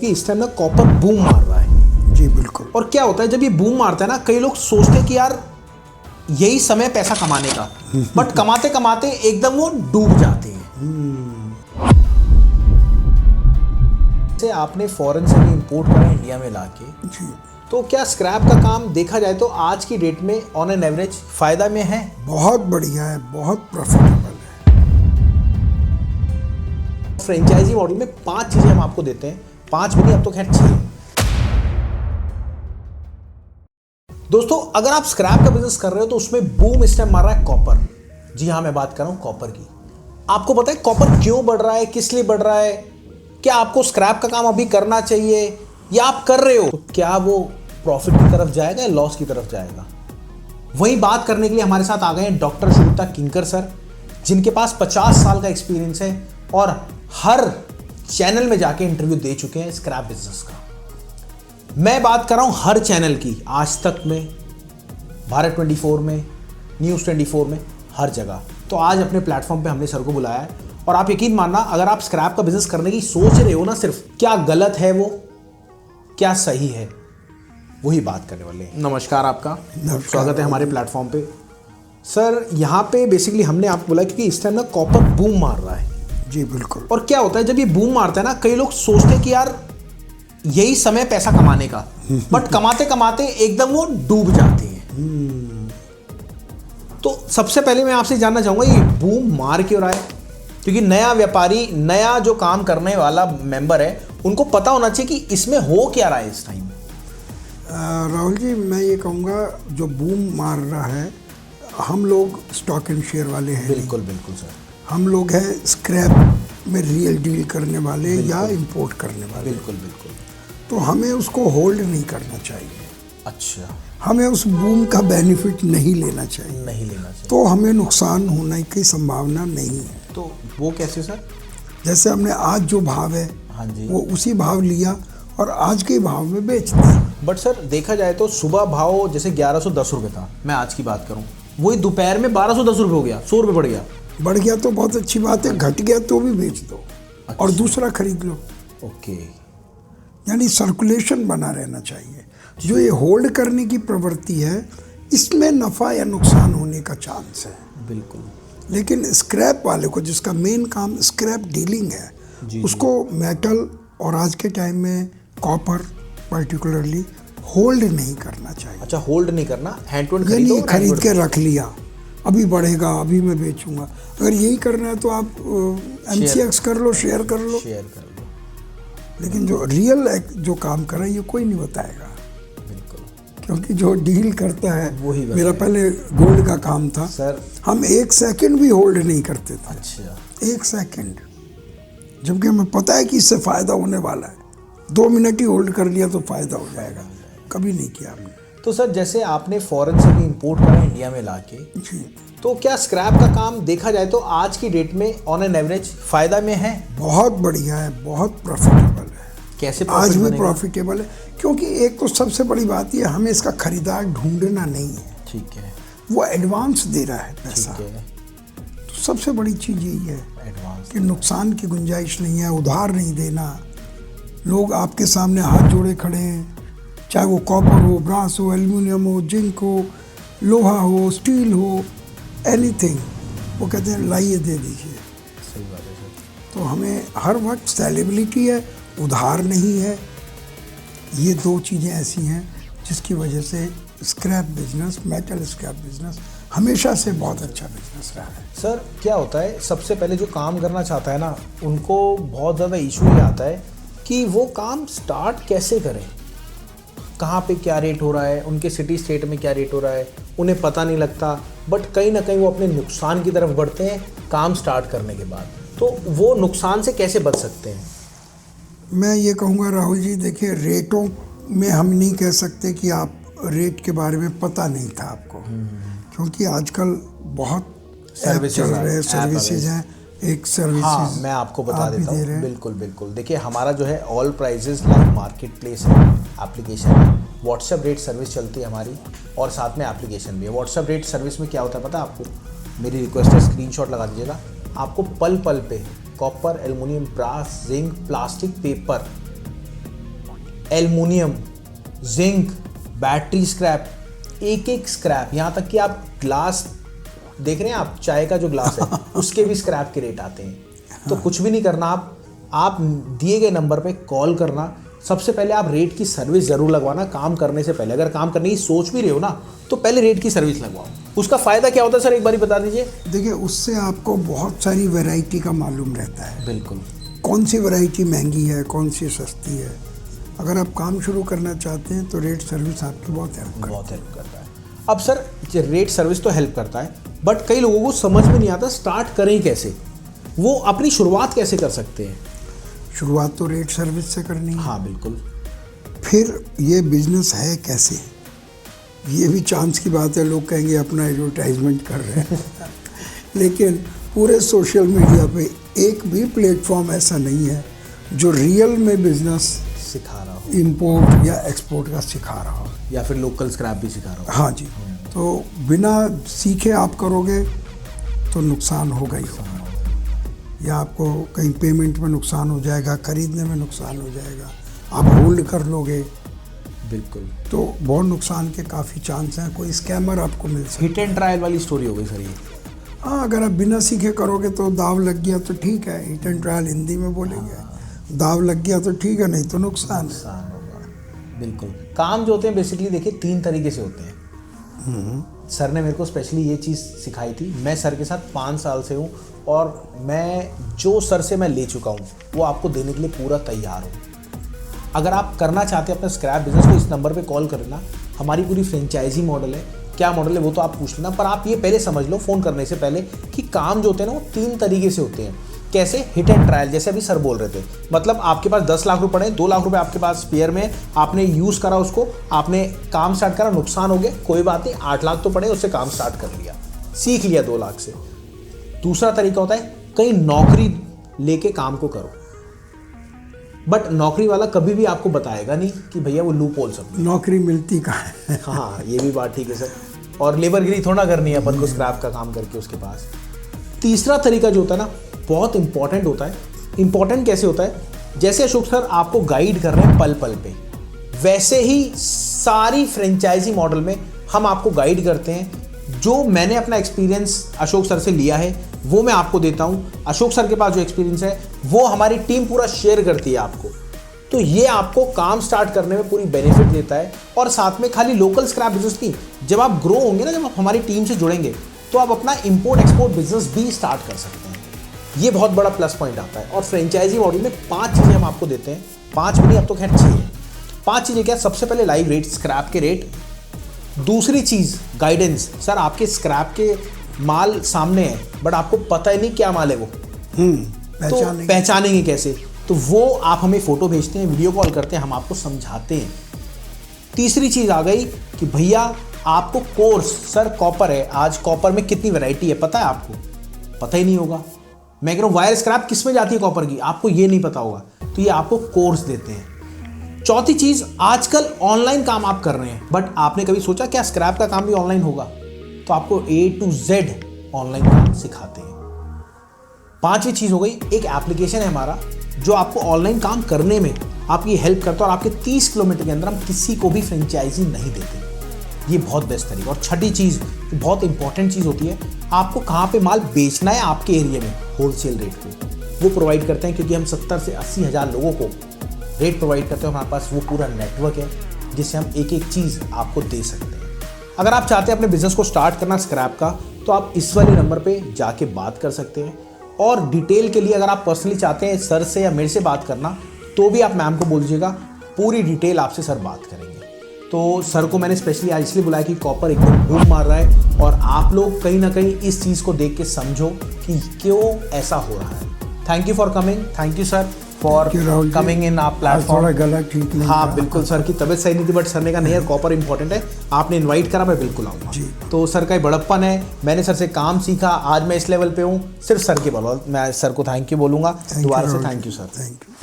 कि इस टाइम ना कॉपर बूम मार रहा है। जी बिल्कुल। और क्या होता है जब ये बूम मारता है ना, कई लोग सोचते हैं कि यार यही समय पैसा कमाने का, बट कमाते कमाते एकदम वो डूब जाते हैं। जैसे आपने फॉरेन से भी इंपोर्ट करा इंडिया में लाके, जी तो क्या स्क्रैप का काम देखा जाए तो आज की डेट में ऑन एन एवरेज फायदा में है? बहुत बढ़िया है, बहुत प्रॉफिटेबल है। फ्रेंचाइजी मॉडल में 5 चीजें हम आपको देते हैं, 5 भी नहीं, अब तो खैर 6। दोस्तों अगर आप स्क्रैप का बिजनेस कर रहे हो तो उसमें बूम इस टाइम मार रहा है कॉपर। जी हाँ, मैं बात कर रहा हूं कॉपर की। आपको पता है कॉपर क्यों बढ़ रहा है, किस लिए बढ़ रहा है? क्या आपको स्क्रैप का काम अभी करना चाहिए या आप कर रहे हो तो क्या वो प्रॉफिट की तरफ जाएगा या लॉस की तरफ जाएगा? वही बात करने के लिए हमारे साथ आ गए हैं डॉक्टर शुभता किंकर सर, जिनके पास 50 साल का एक्सपीरियंस है और हर चैनल में जाके इंटरव्यू दे चुके हैं स्क्रैप बिजनेस का। मैं बात कर रहा हूं हर चैनल की, आज तक में, भारत 24 में, न्यूज़ 24 में, हर जगह। तो आज अपने प्लेटफॉर्म पे हमने सर को बुलाया है और आप यकीन मानना, अगर आप स्क्रैप का बिजनेस करने की सोच रहे हो ना, सिर्फ क्या गलत है वो, क्या सही है, वही बात करने वाले हैं। नमस्कार, आपका स्वागत है हमारे प्लेटफॉर्म पे। सर यहाँ पे बेसिकली हमने आपको बोला क्योंकि इस टाइम ना कॉपर बूम मार रहा है। जी बिल्कुल। और क्या होता है जब ये बूम मारता है ना, कई लोग सोचते हैं कि यार यही समय पैसा कमाने का, बट कमाते कमाते एकदम वो डूब जाते हैं। तो सबसे पहले मैं आपसे जानना चाहूंगा ये बूम मार क्यों रहा है? क्योंकि नया व्यापारी, नया जो काम करने वाला मेंबर है, उनको पता होना चाहिए कि इसमें हो क्या रहा है इस टाइम। राहुल जी, मैं ये कहूँगा जो बूम मार रहा है, हम लोग स्टॉक एंड शेयर वाले हैं। बिल्कुल बिल्कुल सर। हम लोग हैं स्क्रैप में रियल डील करने वाले या इंपोर्ट करने वाले। बिल्कुल बिल्कुल। तो हमें उसको होल्ड नहीं करना चाहिए। अच्छा। हमें उस बूम का बेनिफिट नहीं लेना चाहिए। नहीं लेना चाहिए। तो हमें नुकसान होने की संभावना नहीं है। तो वो कैसे सर? जैसे हमने आज जो भाव है, हाँ जी, वो उसी भाव लिया और आज के भाव में बेच दिया। बट सर देखा जाए तो सुबह भाव जैसे 1110 रुपये था, मैं आज की बात करूं, वही दोपहर में 1210 रुपये हो गया, 100 रुपये बढ़ गया। बढ़ गया तो बहुत अच्छी बात है, घट गया तो भी बेच दो और दूसरा खरीद लो। ओके। यानी सर्कुलेशन बना रहना चाहिए। जो ये होल्ड करने की प्रवृत्ति है, इसमें नफ़ा या नुकसान होने का चांस है। बिल्कुल। लेकिन स्क्रैप वाले को, जिसका मेन काम स्क्रैप डीलिंग है, उसको मेटल और आज के टाइम में कॉपर पर्टिकुलरली होल्ड नहीं करना चाहिए। अच्छा, होल्ड नहीं करना, हैंड टू हैंड यानी खरीद के रख लिया, अभी बढ़ेगा, अभी मैं बेचूंगा। अगर यही करना है तो आप MCX कर लो, शेयर कर लो। लेकिन जो रियल जो काम कर रहा है, ये कोई नहीं बताएगा। बिल्कुल। क्योंकि जो डील करता है, वही मेरा पहले गोल्ड का काम था सर, हम 1 सेकंड भी होल्ड नहीं करते थे। अच्छा। 1 सेकंड, जबकि हमें पता है कि इससे फ़ायदा होने वाला है। 2 मिनट ही होल्ड कर लिया तो फ़ायदा हो जाएगा, कभी नहीं किया हमने। तो सर जैसे आपने फॉरेन से भी इंपोर्ट करा इंडिया में लाके, जी, तो क्या स्क्रैप का काम देखा जाए तो आज की डेट में ऑन एन एवरेज फायदा में है? बहुत बढ़िया है, बहुत प्रॉफिटेबल है। कैसे आज भी बनेगा? प्रॉफिटेबल है, क्योंकि एक तो सबसे बड़ी बात ये, हमें इसका खरीदार ढूंढना नहीं है। ठीक है। वो एडवांस दे रहा है पैसा। ठीक है। तो सबसे बड़ी चीज़ यही है एडवांस कि नुकसान की गुंजाइश नहीं है, उधार नहीं देना। लोग आपके सामने हाथ जोड़े खड़े हैं, चाहे वो कॉपर हो, ब्रास हो, एल्युमिनियम हो, जिंक हो, लोहा हो, स्टील हो, एनीथिंग, वो कहते हैं लाइए दे दीजिए। सही बात है सर। तो हमें हर वक्त स्टेबिलिटी है, उधार नहीं है। ये 2 चीज़ें ऐसी हैं जिसकी वजह से scrap business, metal scrap business हमेशा से बहुत अच्छा बिजनेस रहा है। सर क्या होता है, सबसे पहले जो काम करना चाहता है ना, उनको बहुत ज़्यादा इशू ये आता है कि वो काम स्टार्ट कैसे करें, कहाँ पे क्या रेट हो रहा है, उनके सिटी स्टेट में क्या रेट हो रहा है, उन्हें पता नहीं लगता। बट कहीं ना कहीं वो अपने नुकसान की तरफ बढ़ते हैं काम स्टार्ट करने के बाद। तो वो नुकसान से कैसे बच सकते हैं? मैं ये कहूँगा राहुल जी, देखिए, रेटों में हम नहीं कह सकते कि आप रेट के बारे में पता नहीं था आपको, क्योंकि आजकल बहुत ऐप चल रहे हैं, सर्विसेज हैं। एक सर्विस, हाँ, मैं आपको बता देता हूँ। बिल्कुल बिल्कुल। देखिए हमारा जो है all prices live market place है, एप्लीकेशन है, व्हाट्सएप रेट सर्विस चलती है हमारी, और साथ में एप्लीकेशन भी है। व्हाट्सएप रेट सर्विस में क्या होता है पता है आपको? मेरी रिक्वेस्ट है, स्क्रीनशॉट लगा दीजिएगा। आपको पल पल पे copper, aluminium, brass, zinc, plastic, paper, aluminium, zinc, battery scrap, एक एक स्क्रैप, यहाँ तक कि आप ग्लास देख रहे हैं, आप चाय का जो ग्लास है उसके भी स्क्रैप के रेट आते हैं। तो कुछ भी नहीं करना, आप दिए गए नंबर पे कॉल करना। सबसे पहले आप रेट की सर्विस ज़रूर लगवाना काम करने से पहले। अगर काम करने की सोच भी रहे हो ना तो पहले रेट की सर्विस लगवाओ। उसका फ़ायदा क्या होता है सर, एक बार बता दीजिए। देखिए, उससे आपको बहुत सारी वैरायटी का मालूम रहता है। बिल्कुल, कौन सी वैरायटी महंगी है, कौन सी सस्ती है। अगर आप काम शुरू करना चाहते हैं तो रेट सर्विस आपकी बहुत हेल्प करता है। अब सर रेट सर्विस तो हेल्प करता है, बट कई लोगों को समझ में नहीं आता स्टार्ट करें कैसे, वो अपनी शुरुआत कैसे कर सकते हैं। शुरुआत तो रेट सर्विस से करनी है। हाँ बिल्कुल। फिर ये बिजनेस है कैसे, ये भी चांस की बात है। लोग कहेंगे अपना एडवर्टाइजमेंट कर रहे हैं लेकिन पूरे सोशल मीडिया पे एक भी प्लेटफॉर्म ऐसा नहीं है जो रियल में बिजनेस सिखा रहा हो, इंपोर्ट या एक्सपोर्ट का सिखा रहा हो, या फिर लोकल स्क्रैप भी सिखा रहा हो। हाँ जी। तो बिना सीखे आप करोगे तो नुकसान होगा ही होगा। या आपको कहीं पेमेंट में नुकसान हो जाएगा, खरीदने में नुकसान हो जाएगा, आप होल्ड कर लोगे, बिल्कुल, तो बहुत नुकसान के काफ़ी चांस हैं। कोई स्कैमर आपको मिल सकता है। हिट एंड ट्रायल वाली स्टोरी हो गई सर ये। हाँ, अगर आप बिना सीखे करोगे तो दाव लग गया तो ठीक है, हिट एंड ट्रायल हिंदी में बोलेंगे। दाव लग गया तो ठीक है, नहीं तो नुकसान होगा। बिल्कुल। काम जो होते हैं बेसिकली देखिए 3 तरीके से होते हैं। सर ने मेरे को स्पेशली ये चीज़ सिखाई थी। मैं सर के साथ 5 साल से हूँ और मैं जो सर से मैं ले चुका हूँ वो आपको देने के लिए पूरा तैयार हूँ। अगर आप करना चाहते हैं अपना स्क्रैप बिजनेस तो इस नंबर पे कॉल करना। हमारी पूरी फ्रेंचाइजी मॉडल है, क्या मॉडल है वो तो आप पूछ लेना, पर आप ये पहले समझ लो फ़ोन करने से पहले कि काम जो होते हैं ना वो 3 तरीके से होते हैं। कैसे? हिट एंड ट्रायल, जैसे अभी सर बोल रहे थे, मतलब आपके पास 10 लाख रुपए पड़े, 2 लाख रुपए आपके पास स्पेयर में, आपने यूज़ करा उसको, आपने काम स्टार्ट करा, नुकसान हो गया, कोई बात नहीं, 8 लाख तो पड़े, उससे काम स्टार्ट कर लिया, सीख लिया 2 लाख से। दूसरा तरीका होता है कहीं नौकरी लेके काम को करो, बट नौकरी वाला कभी भी आपको बताएगा नहीं कि भैया वो लूप होल सब नौकरी मिलती कहाँ है। हाँ, ये भी बात ठीक है सर। और लेबरगिरी थोड़ा करनी है अपन को स्क्रैप का काम करके उसके पास। तीसरा तरीका जो होता है ना बहुत इंपॉर्टेंट होता है। इंपॉर्टेंट कैसे होता है? जैसे अशोक सर आपको गाइड कर रहे हैं पल पल पे, वैसे ही सारी फ्रेंचाइजी मॉडल में हम आपको गाइड करते हैं। जो मैंने अपना एक्सपीरियंस अशोक सर से लिया है वो मैं आपको देता हूँ। अशोक सर के पास जो एक्सपीरियंस है वो हमारी टीम पूरा शेयर करती है आपको। तो ये आपको काम स्टार्ट करने में पूरी बेनिफिट देता है। और साथ में खाली लोकल स्क्रैप बिजनेस नहीं, जब आप ग्रो होंगे ना, जब आप हमारी टीम से जुड़ेंगे तो आप अपना इंपोर्ट एक्सपोर्ट बिजनेस भी स्टार्ट कर सकते हैं। ये बहुत बड़ा प्लस पॉइंट आता है। और फ्रेंचाइजी मॉडल में 5 चीज़ें हम आपको देते हैं, 5 भी नहीं, अब तो खैर 6 है। 5 चीज़ें क्या? सबसे पहले लाइव रेट, स्क्रैप के रेट। दूसरी चीज़ गाइडेंस। सर आपके स्क्रैप के माल सामने है बट आपको पता ही नहीं क्या माल है वो, तो पहचानेंगे कैसे? तो वो आप हमें फ़ोटो भेजते हैं, वीडियो कॉल करते हैं, हम आपको समझाते हैं। तीसरी चीज़ आ गई कि भैया आपको कोर्स, सर कॉपर है, आज कॉपर में कितनी वैरायटी है पता है आपको? पता ही नहीं होगा। मैं कह रहा हूँ वायर स्क्रैप किस में जाती है कॉपर की, आपको ये नहीं पता होगा, तो ये आपको कोर्स देते हैं। चौथी चीज़, आजकल ऑनलाइन काम आप कर रहे हैं बट आपने कभी सोचा क्या स्क्रैप का काम भी ऑनलाइन होगा? तो आपको A to Z ऑनलाइन काम सिखाते हैं। 5वीं चीज़ हो गई, एक एप्लीकेशन है हमारा जो आपको ऑनलाइन काम करने में आपकी हेल्प करता है और आपके 30 किलोमीटर के अंदर हम किसी को भी फ्रेंचाइजी नहीं देते। ये बहुत बेस्ट तरीका। और छठी चीज़ जो बहुत इंपॉर्टेंट चीज़ होती है, आपको कहाँ पे माल बेचना है आपके एरिया में होलसेल रेट पे, वो प्रोवाइड करते हैं। क्योंकि हम 70 से 80 हज़ार लोगों को रेट प्रोवाइड करते हैं, हमारे पास वो पूरा नेटवर्क है जिससे हम एक एक चीज़ आपको दे सकते हैं। अगर आप चाहते हैं अपने बिजनेस को स्टार्ट करना स्क्रैप का, तो आप इस वाले नंबर पे जाके बात कर सकते हैं। और डिटेल के लिए अगर आप पर्सनली चाहते हैं सर से या मेरे से बात करना, तो भी आप मैम को बोल दीजिएगा, पूरी डिटेल आपसे सर बात करेंगे। तो सर को मैंने स्पेशली आज इसलिए बुलाया कि कॉपर एकदम बूम मार रहा है और आप लोग कहीं ना कहीं इस चीज़ को देख के समझो कि क्यों ऐसा हो रहा है। Thank you for coming, thank you sir for coming in आप प्लेटफॉर्म। थोड़ा गला ठीक नहीं, हाँ बिल्कुल, सर की तबीयत सही नहीं थी बट सर ने कहा नहीं यार कॉपर इंपॉर्टेंट है, आपने इनवाइट करा, मैं बिल्कुल आऊँगा। तो सर का बड़प्पन है, मैंने सर से काम सीखा, आज मैं इस लेवल पे हूँ सिर्फ सर के बदौलत। मैं सर को थैंक यू बोलूँगा दोबारा से। Thank you sir. Thank you.